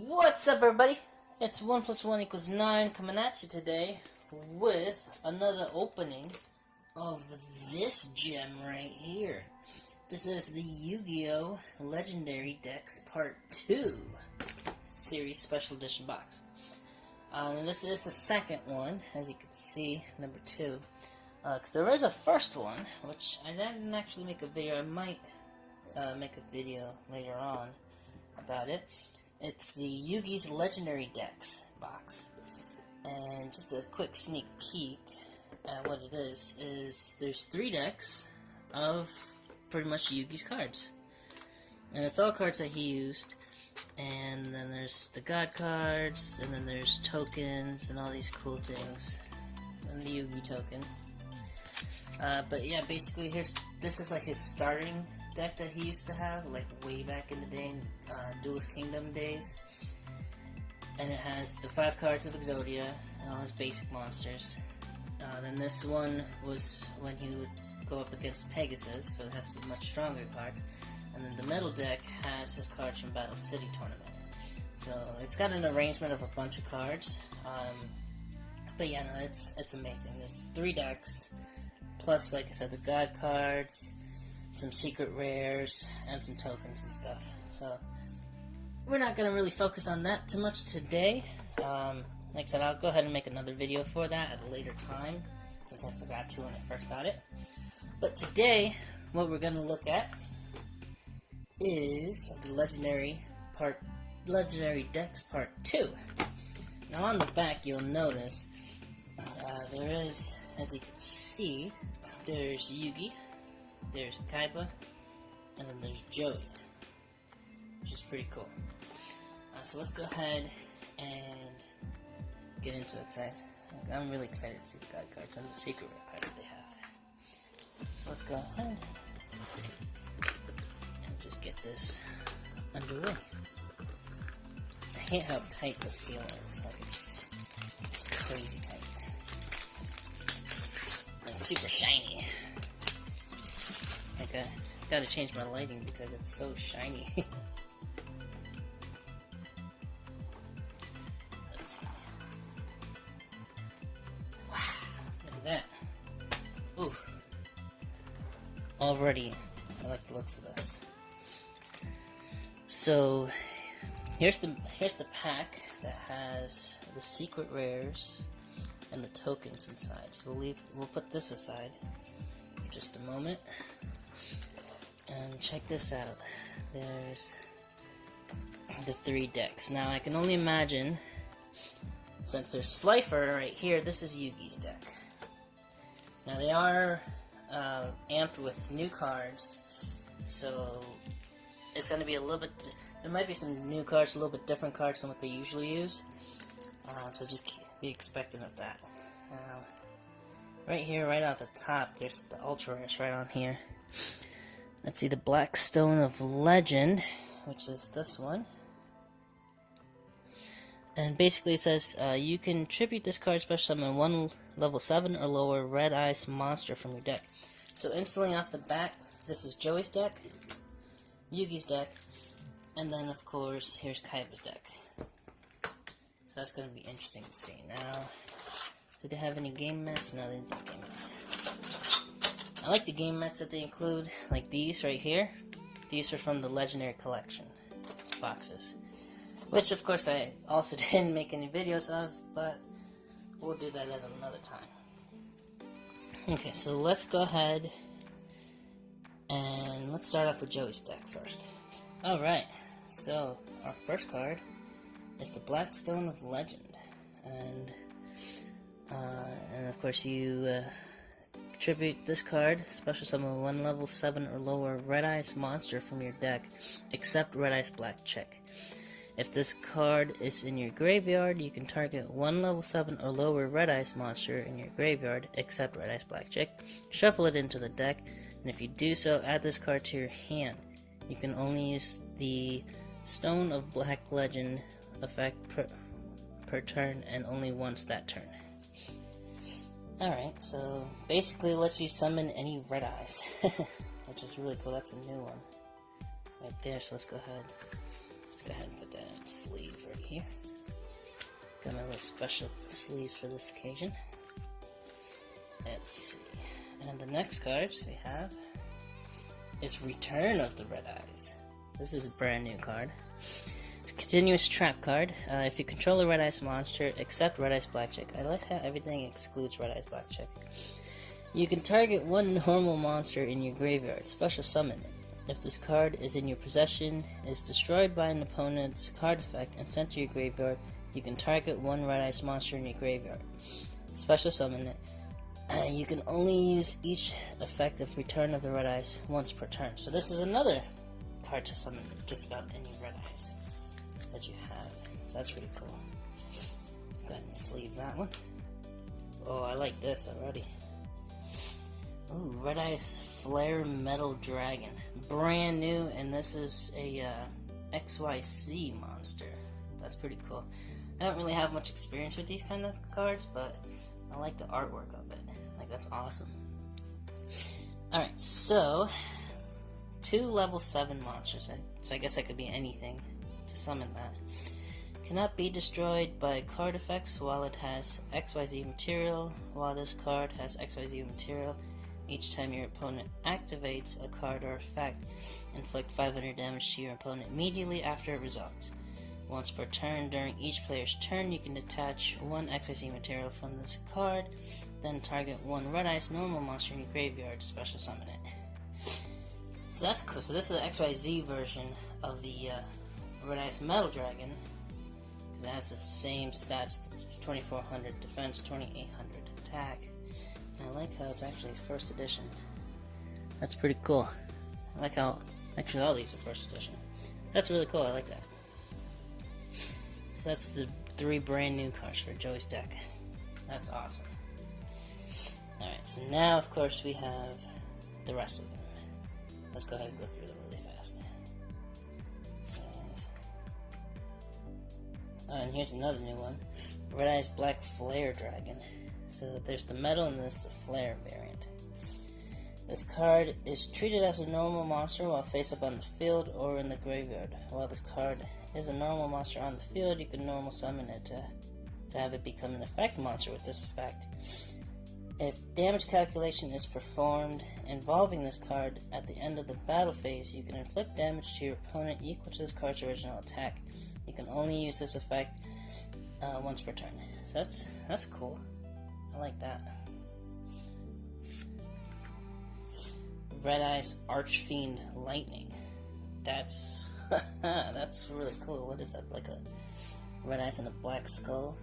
What's up, everybody? It's 1 + 1 = 9 coming at you today with another opening of this gem right here. This is the Yu-Gi-Oh! Legendary Decks Part 2 Series Special Edition box. And this is the second one, as you can see, number 2. Because there is a first one, which I didn't actually make a video. I might make a video later on about it. It's the Yugi's Legendary Decks box. And just a quick sneak peek at what it is there's 3 decks of pretty much Yugi's cards. And it's all cards that he used. And then there's the God cards, and then there's tokens, and all these cool things. And the Yugi token. But yeah, basically this is like his starting deck that he used to have, like way back in the day, in Duelist Kingdom days. And it has the 5 cards of Exodia and all his basic monsters. Then this one was when he would go up against Pegasus, so it has some much stronger cards. And then the middle deck has his cards from Battle City Tournament. So it's got an arrangement of a bunch of cards. But yeah, no, it's amazing. There's 3 decks, plus, like I said, the God cards, some secret rares, and some tokens and stuff. So we're not going to really focus on that too much today. Like I said, I'll go ahead and make another video for that at a later time, since I forgot to when I first got it. But today, what we're going to look at is the Legendary Decks Part 2. Now on the back, you'll notice there is, as you can see, there's Yugi, there's Kaiba, and then there's Joey, which is pretty cool. So let's go ahead and get into it, guys. I'm really excited to see the God cards and the secret rare cards that they have. So let's go ahead and just get this underway. I hate how tight the seal is. Like it's crazy tight. And it's super shiny. Like I gotta change my lighting because it's so shiny. Let's see. Wow, look at that. Ooh. Already, I like the looks of this. So here's the pack that has the secret rares and the tokens inside. So we'll put this aside for just a moment. And check this out. There's the 3 decks. Now I can only imagine, since there's Slifer right here, this is Yugi's deck. Now they are amped with new cards, so it's going to be a little bit, there might be some new cards, a little bit different cards than what they usually use. So just be expectant of that. Right here, right off the top, there's the Ultra Rares right on here. Let's see, the Black Stone of Legend, which is this one. And basically it says, you can tribute this card special summon 1 level 7 or lower red ice monster from your deck. So instantly off the bat, this is Joey's deck, Yugi's deck, and then of course, here's Kaiba's deck. So that's going to be interesting to see. Now, did they have any game mats? No, they didn't have game mats. I like the game mats that they include, like these right here. These are from the Legendary Collection boxes, which of course I also didn't make any videos of, but we'll do that at another time. Okay, so let's go ahead and let's start off with Joey's deck first. Alright, so our first card is the Black Stone of Legend, and of course you tribute this card, special summon 1 level 7 or lower red ice monster from your deck, except red ice black check. If this card is in your graveyard, you can target 1 level 7 or lower red ice monster in your graveyard, except red ice black check, shuffle it into the deck, and if you do so, add this card to your hand. You can only use the Stone of Black Legend effect per turn, and only once that turn. Alright, so basically it lets you summon any red eyes, which is really cool. That's a new one right there, so let's go ahead and put that in. sleeve right here. Got my little special sleeves for this occasion. Let's see. And the next cards we have is Return of the Red Eyes. This is a brand new card. It's a continuous trap card. If you control a Red Eyes monster, except Red Eyes Blackjack. I like how everything excludes Red Eyes Blackjack. You can target one normal monster in your graveyard, special summon it. If this card is in your possession, is destroyed by an opponent's card effect, and sent to your graveyard, you can target one Red Eyes monster in your graveyard, special summon it. You can only use each effect of Return of the Red Eyes once per turn. So this is another card to summon just about any Red Eyes that you have. So that's pretty cool. Go ahead and sleeve that one. Oh, I like this already. Ooh, Red Eyes Flare Metal Dragon. Brand new, and this is a XYZ monster. That's pretty cool. I don't really have much experience with these kind of cards, but I like the artwork of it. Like, that's awesome. Alright, so 2 level 7 monsters. So I guess that could be anything to summon that. Cannot be destroyed by card effects while it has XYZ material. While this card has XYZ material, each time your opponent activates a card or effect, inflict 500 damage to your opponent immediately after it resolves. Once per turn, during each player's turn, you can detach one XYZ material from this card, then target one Red Eyes normal monster in your graveyard, special summon it. So that's cool. So this is the XYZ version of the Red Eyes Metal Dragon, because it has the same stats, 2400 defense, 2800 attack. And I like how it's actually first edition. That's pretty cool. I like how, actually all these are first edition. That's really cool, I like that. So that's the 3 brand new cards for Joey's deck. That's awesome. Alright, so now of course we have the rest of them. Let's go ahead and go through them really fast. And here's another new one. Red Eyes Black Flare Dragon. So there's the metal and there's the flare variant. This card is treated as a normal monster while face up on the field or in the graveyard. While this card is a normal monster on the field, you can normal summon it to have it become an effect monster with this effect. If damage calculation is performed involving this card at the end of the battle phase, you can inflict damage to your opponent equal to this card's original attack. You can only use this effect once per turn. So that's cool. I like that. Red Eyes Archfiend Lightning. That's that's really cool. What is that? Like a Red Eyes and a black skull?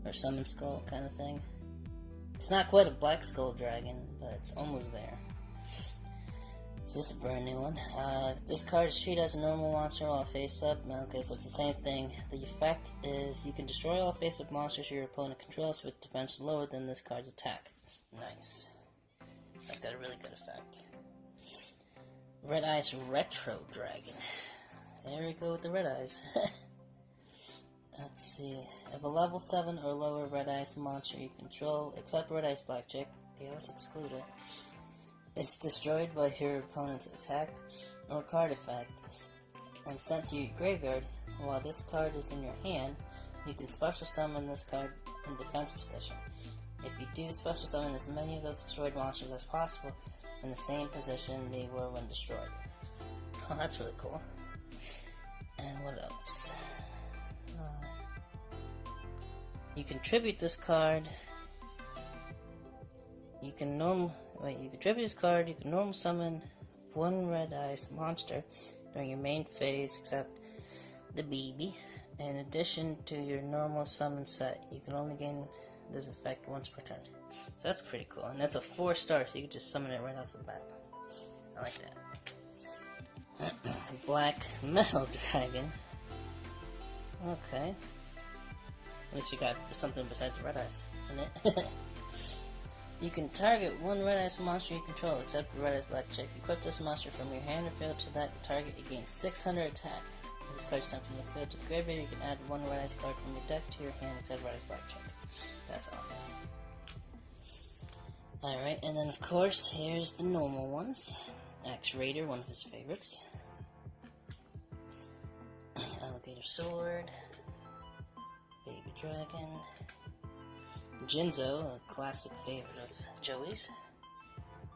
Or summon skull kind of thing? It's not quite a black skull dragon, but it's almost there. So this is a brand new one. This card is treated as a normal monster while face up. Okay, so it's the same thing. The effect is you can destroy all face up monsters your opponent controls with defense lower than this card's attack. Nice. That's got a really good effect. Red Eyes Retro Dragon. There we go with the Red Eyes. Let's see. If a level 7 or lower Red Eyes monster you control, except Red Eyes Blackjack, they always exclude it. It's destroyed by your opponent's attack or card effect and sent to your graveyard. While this card is in your hand, you can special summon this card in defense position. If you do, special summon as many of those destroyed monsters as possible in the same position they were when destroyed. Oh, that's really cool. And what else? You can tribute this card. You can tribute this card. You can normal summon one Red Eyes monster during your main phase, except the baby. In addition to your normal summon set, you can only gain this effect once per turn. So that's pretty cool, and that's a 4-star, so you can just summon it right off the bat. I like that. Black Metal Dragon. Okay. At least we got something besides Red Eyes in it. You can target one Red Eyes monster you control, except Red Eyes Blackjack. Equip this monster from your hand or field to that target. It gains 600 attack. If this card is sent from the field to the graveyard, you can add one Red Eyes card from your deck to your hand, except Red Eyes Blackjack. That's awesome. Alright, and then of course, here's the normal ones. Axe Raider, one of his favorites. Investigator Sword, Baby Dragon, Jinzo, a classic favorite of Joey's,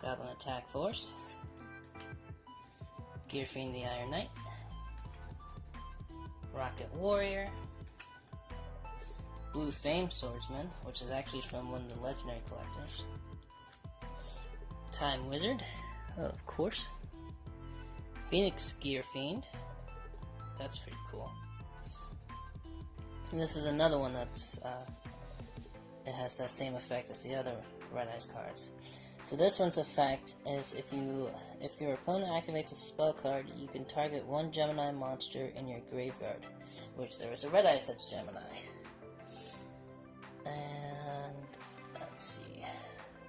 Goblin Attack Force, Gear Fiend the Iron Knight, Rocket Warrior, Blue Fame Swordsman, which is actually from one of the legendary collectors, Time Wizard, of course, Phoenix Gear Fiend, that's pretty cool. And this is another one that's, it has that same effect as the other Red Eyes cards. So this one's effect is if your opponent activates a spell card, you can target one Gemini monster in your graveyard, which there is a Red Eyes that's Gemini. And let's see,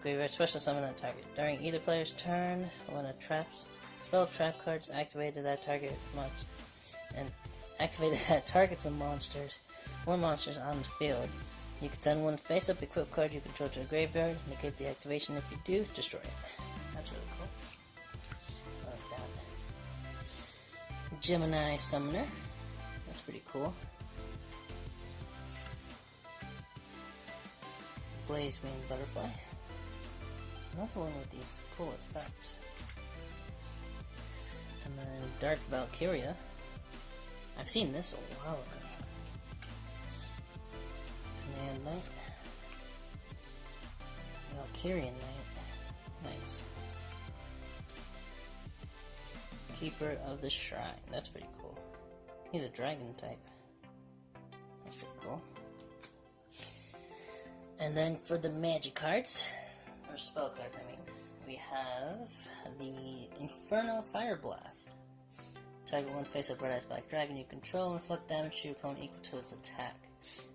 graveyard special summon that target. During either player's turn, when a spell trap card's activated that target targets of monsters or monsters on the field, you can send one face-up equipped card you control to the graveyard, negate the activation. If you do, destroy it. That's really cool. I like that. Gemini Summoner. That's pretty cool. Blaze Wing Butterfly. Another one with these cool effects. And then Dark Valkyria. I've seen this a while ago. Command Knight. Valkyrian Knight. Nice. Keeper of the Shrine. That's pretty cool. He's a dragon type. That's pretty cool. And then for the magic cards, or spell cards, I mean, we have the Inferno Fire Blast. Target one face-up Red Eyes Black Dragon you control and inflict damage to your opponent equal to its attack.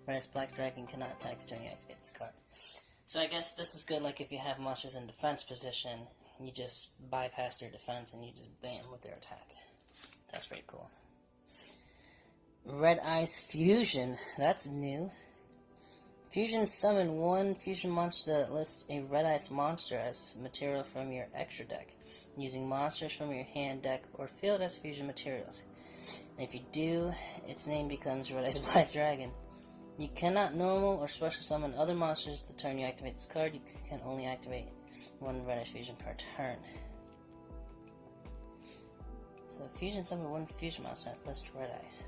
Red Eyes Black Dragon cannot attack the turn you activate this card. So I guess this is good, like if you have monsters in defense position, you just bypass their defense and you just bam with their attack. That's pretty cool. Red Eyes Fusion, that's new. Fusion summon one fusion monster that lists a Red Eyes monster as material from your extra deck, using monsters from your hand, deck, or field as fusion materials. And if you do, its name becomes Red Eyes Black Dragon. You cannot normal or special summon other monsters the turn you activate this card. You can only activate one Red Eyes Fusion per turn. So fusion summon one fusion monster that lists Red Eyes.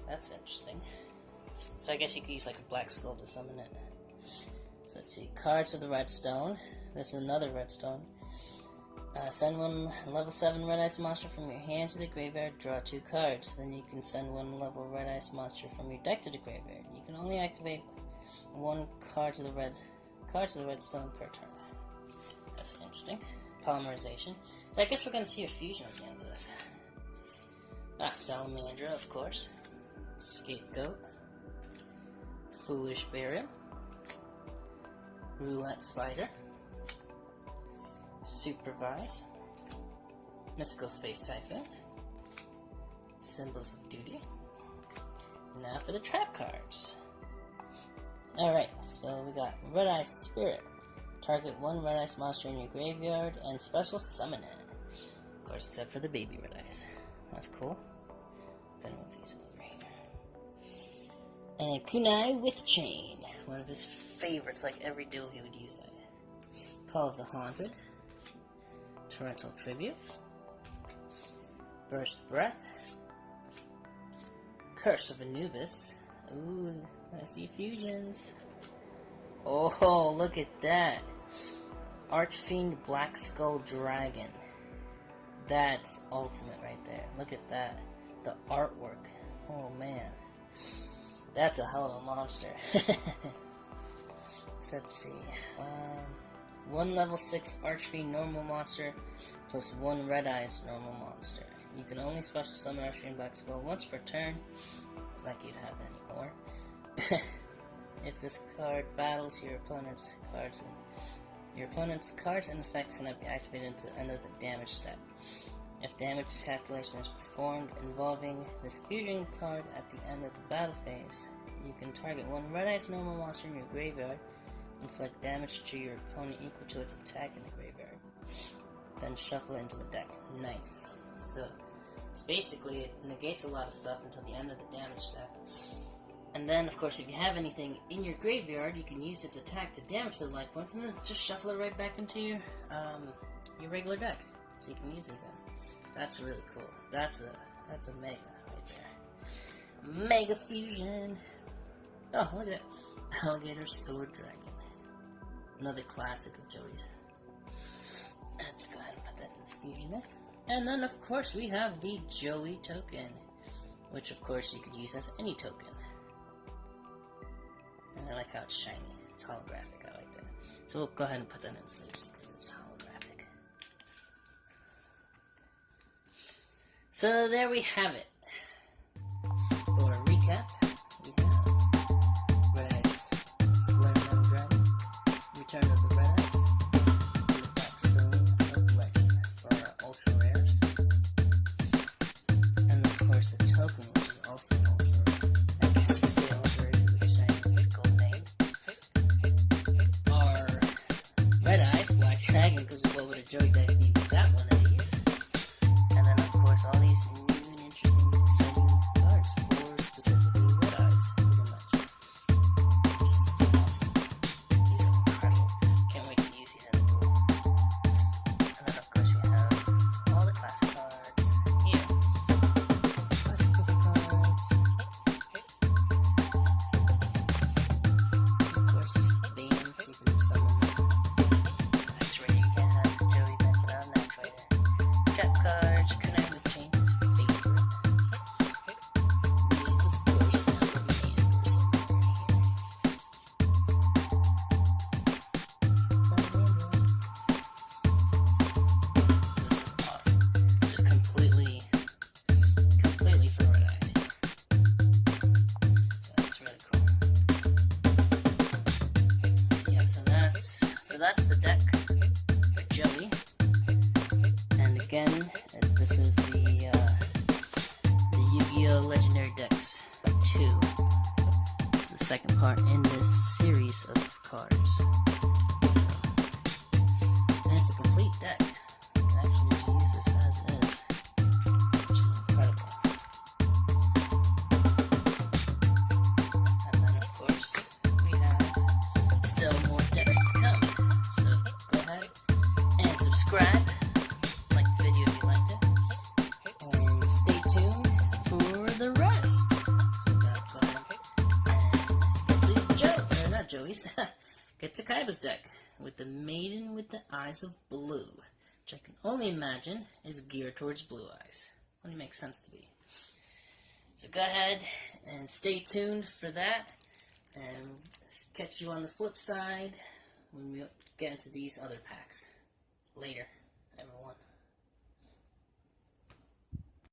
That's interesting. So I guess you could use like a Black Skull to summon it. So let's see. Cards of the Redstone. This is another Redstone. Send one level 7 Red Ice monster from your hand to the graveyard, draw 2 cards. Then you can send one level Red Ice monster from your deck to the graveyard. You can only activate one card to the Redstone per turn. That's interesting. Polymerization. So I guess we're going to see a fusion at the end of this. Salamandra, of course. Scapegoat. Foolish Burial. Roulette Spider. Supervise. Mystical Space Typhoon. Symbols of Duty. Now for the trap cards. Alright, so we got Red Eye Spirit. Target one Red Ice monster in your graveyard and special summon it. Of course, except for the baby Red Eyes. That's cool. Gonna move these over here. And Kunai with Chain. One of his favorites, like every duel he would use that. Call of the Haunted. Torrential Tribute. Burst Breath. Curse of Anubis. Ooh, I see fusions. Oh, look at that. Archfiend Black Skull Dragon. That's ultimate right there. Look at that. The artwork. Oh, man. That's a hell of a monster. So let's see. One level 6 Archfiend normal monster plus one Red Eyes normal monster. You can only special summon Archfiend Black Skull once per turn, like you'd have anymore. If this card battles your opponent's cards and effects cannot be activated until the end of the damage step. If damage calculation is performed involving this fusion card at the end of the battle phase, you can target one Red Eyes normal monster in your graveyard, inflict damage to your opponent equal to its attack in the graveyard, then shuffle it into the deck. Nice. So, So basically, it negates a lot of stuff until the end of the damage step. And then, of course, if you have anything in your graveyard, you can use its attack to damage the life points, and then just shuffle it right back into your regular deck, so you can use it again. That's really cool. That's a mega right there. Mega fusion. Oh, look at that. Alligator Sword Dragon. Another classic of Joey's. Let's go ahead and put that in the fusion there. And then, of course, we have the Joey token, which, of course, you could use as any token. And I like how it's shiny. It's holographic. I like that. So we'll go ahead and put that in sleeves because it's holographic. So there we have it. For a recap, we have Red Eyes, Flare Metal Dragon, Return of the Red Eyes, and the Black Stone of Legend for our ultra rares. And of course the token, which is also an ultra rare. I guess you could say ultra rare because it's shiny, it's gold name. Our Red Eyes, Black Dragon, because what would a Joey deck be without one of these? And then of course all these new and interesting, exciting cards for specifically Red Eyes, pretty much. This is awesome. These are incredible. Can't wait to use these in the duel. And then of course we have all the classic cards here. Classic Poker cards. Of course, Bane, so you can summon Actuator. You can't have Joey deck without an Actuator. Trap cards, Connect with Chains, favorite. We, of course, have a man somewhere here. This is awesome. Just completely for Red Eyes here. So that's really cool. Yeah, so that's the deck for Joey. And again, this is the Yu-Gi-Oh! Legendary Decks 2. It's the second part in this series of cards. And it's a complete deck. You can actually just use this as is, which is incredible. And then, of course, we have still more decks to come. So go ahead and subscribe. Like the video if you liked it. And stay tuned for the rest. So we gotta go ahead and get to not Joey's. Get to Kaiba's deck with the Maiden with the Eyes of Blue, which I can only imagine is geared towards blue eyes. Only makes sense to me. So go ahead and stay tuned for that. And catch you on the flip side when we get into these other packs. Later.